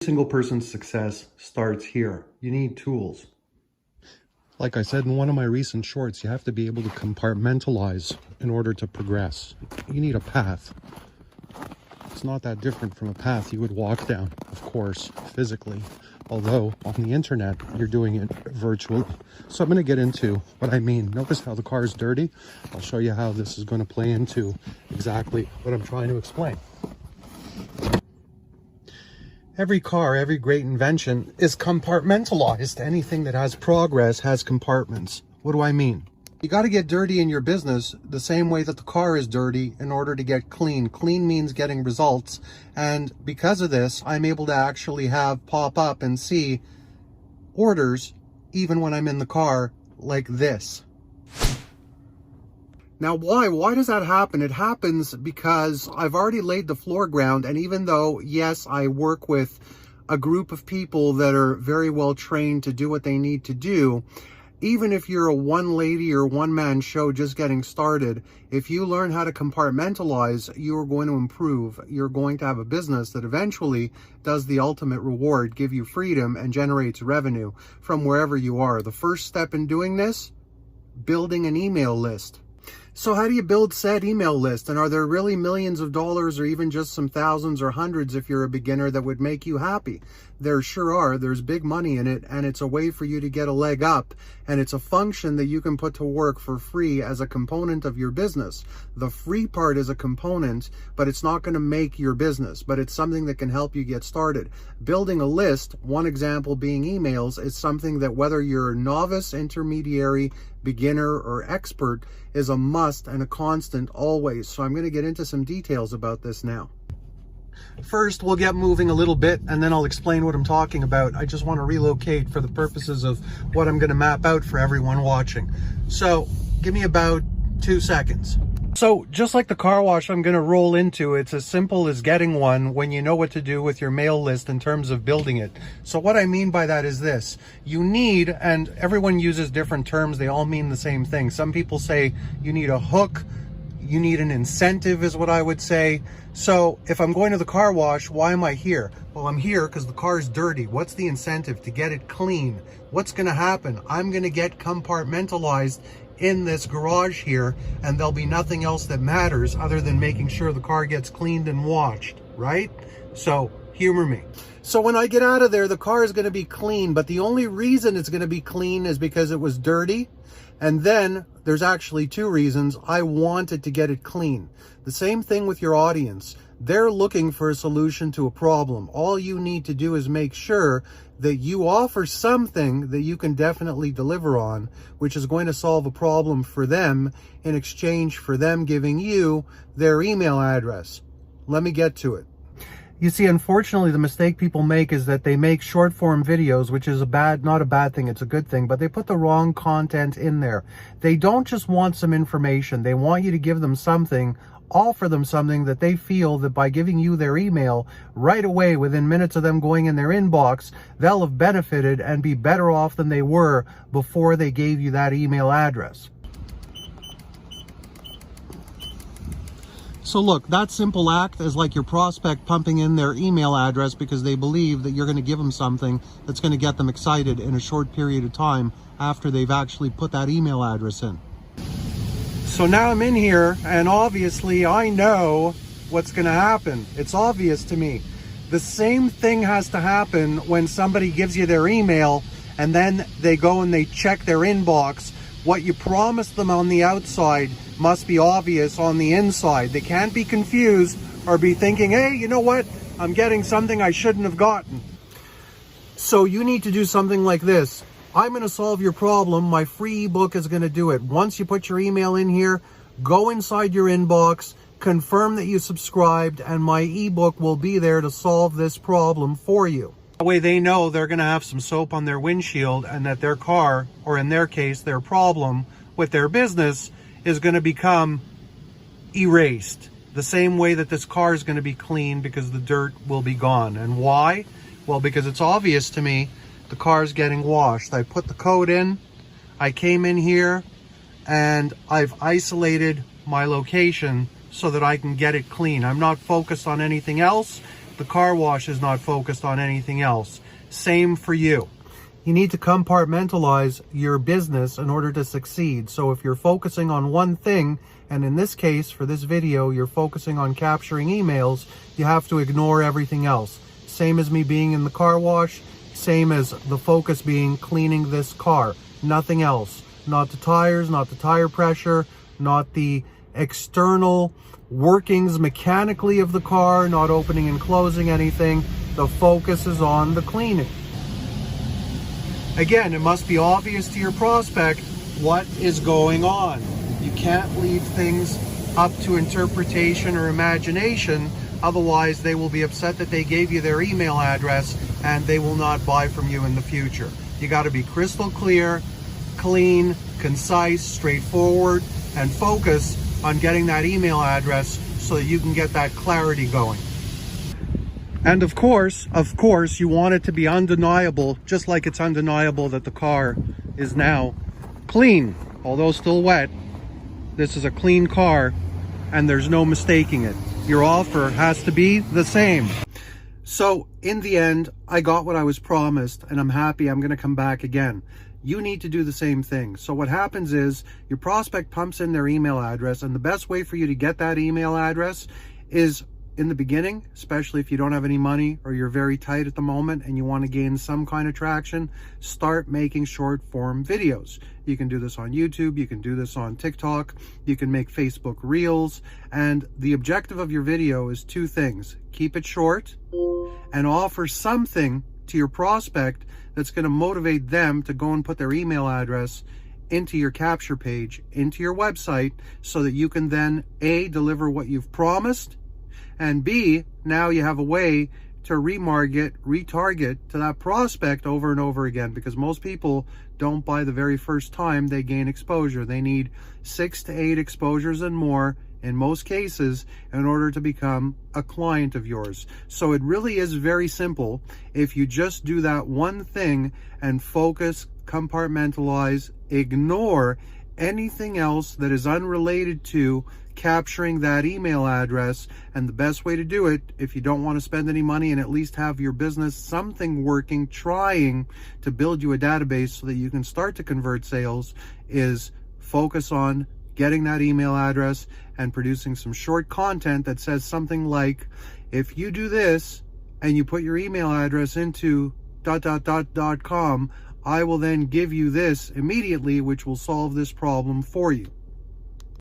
Single person's success starts here. You need tools. Like I said in one of my recent shorts, you have to be able to compartmentalize in order to progress. You need a path. It's not that different from a path you would walk down, of course, physically. Although on the internet, you're doing it virtually. So I'm going to get into what I mean. Notice how the car is dirty. I'll show you how this is going to play into exactly what I'm trying to explain. Every car, every great invention is compartmentalized. Anything that has progress has compartments. What do I mean? You got to get dirty in your business the same way that the car is dirty in order to get clean. Clean means getting results. And because of this, I'm able to actually have pop up and see orders even when I'm in the car like this. Now, why does that happen? It happens because I've already laid the floor ground, and even though, yes, I work with a group of people that are very well trained to do what they need to do, even if you're a one lady or one man show just getting started, if you learn how to compartmentalize, you are going to improve. You're going to have a business that eventually does the ultimate reward, give you freedom and generates revenue from wherever you are. The first step in doing this, building an email list. So how do you build said email list? And are there really millions of dollars or even just some thousands or hundreds if you're a beginner that would make you happy? There sure are. There's big money in it, and it's a way for you to get a leg up, and it's a function that you can put to work for free as a component of your business. The free part is a component, but it's not going to make your business, but it's something that can help you get started. Building a list, one example being emails, is something that whether you're a novice, intermediary, beginner, or expert, is a must and a constant always. So I'm going to get into some details about this now. First, we'll get moving a little bit, and then I'll explain what I'm talking about. I just want to relocate for the purposes of what I'm going to map out for everyone watching. So give me about 2 seconds. So just like the car wash I'm going to roll into, it's as simple as getting one when you know what to do with your mail list in terms of building it. So what I mean by that is this. You need, and everyone uses different terms, they all mean the same thing. Some people say you need a hook, you need an incentive is what I would say. So if I'm going to the car wash, why am I here? Well, I'm here because the car is dirty. What's the incentive? To get it clean. What's going to happen? I'm going to get compartmentalized in this garage here, and there'll be nothing else that matters other than making sure the car gets cleaned and washed, right? So humor me. So when I get out of there, the car is going to be clean, but the only reason it's going to be clean is because it was dirty. And then there's actually 2 reasons. I wanted to get it clean. The same thing with your audience. They're looking for a solution to a problem. All you need to do is make sure that you offer something that you can definitely deliver on, which is going to solve a problem for them in exchange for them giving you their email address. Let me get to it. You see, unfortunately, the mistake people make is that they make short form videos, which is not a bad thing, it's a good thing, but they put the wrong content in there. They don't just want some information. They want you to give them something, offer them something that they feel that by giving you their email right away, within minutes of them going in their inbox, they'll have benefited and be better off than they were before they gave you that email address. So look, that simple act is like your prospect pumping in their email address because they believe that you're going to give them something that's going to get them excited in a short period of time after they've actually put that email address in. So now I'm in here, and obviously I know what's going to happen. It's obvious to me. The same thing has to happen when somebody gives you their email and then they go and they check their inbox. What you promised them on the outside must be obvious on the inside. They can't be confused or be thinking, hey, you know what? I'm getting something I shouldn't have gotten. So you need to do something like this. I'm going to solve your problem. My free ebook is going to do it. Once you put your email in here, go inside your inbox, confirm that you subscribed, and my ebook will be there to solve this problem for you. That way they know they're going to have some soap on their windshield and that their car, or in their case, their problem with their business, is going to become erased. The same way that this car is going to be clean because the dirt will be gone. And why? Well, because it's obvious to me the car is getting washed. I put the code in, I came in here, and I've isolated my location so that I can get it clean. I'm not focused on anything else. the car wash is not focused on anything else. Same for you. You need to compartmentalize your business in order to succeed. So if you're focusing on one thing, and in this case, for this video, you're focusing on capturing emails, you have to ignore everything else. Same as me being in the car wash, same as the focus being cleaning this car. Nothing else. Not the tires, not the tire pressure, not the external workings mechanically of the car, not opening and closing anything. The focus is on the cleaning. Again, it must be obvious to your prospect what is going on. You can't leave things up to interpretation or imagination, otherwise they will be upset that they gave you their email address and they will not buy from you in the future. You got to be crystal clear, clean, concise, straightforward, and focus on getting that email address so that you can get that clarity going. And of course, you want it to be undeniable, just like it's undeniable that the car is now clean. Although still wet, this is a clean car and there's no mistaking it. Your offer has to be the same. So in the end, I got what I was promised and I'm happy. I'm going to come back again. You need to do the same thing. So what happens is your prospect pumps in their email address, and the best way for you to get that email address is in the beginning, especially if you don't have any money or you're very tight at the moment and you want to gain some kind of traction, start making short form videos. You can do this on YouTube, you can do this on TikTok, you can make Facebook Reels, and the objective of your video is two things. Keep it short and offer something to your prospect that's going to motivate them to go and put their email address into your capture page, into your website, so that you can then A, deliver what you've promised, and B, now you have a way to retarget to that prospect over and over again, because most people don't buy the very first time they gain exposure. They need 6 to 8 exposures and more in most cases in order to become a client of yours. So it really is very simple. If you just do that one thing and focus, compartmentalize, ignore anything else that is unrelated to capturing that email address. And the best way to do it, if you don't want to spend any money and at least have your business something working, trying to build you a database so that you can start to convert sales, is focus on getting that email address and producing some short content that says something like, if you do this and you put your email address into ... .com, I will then give you this immediately, which will solve this problem for you.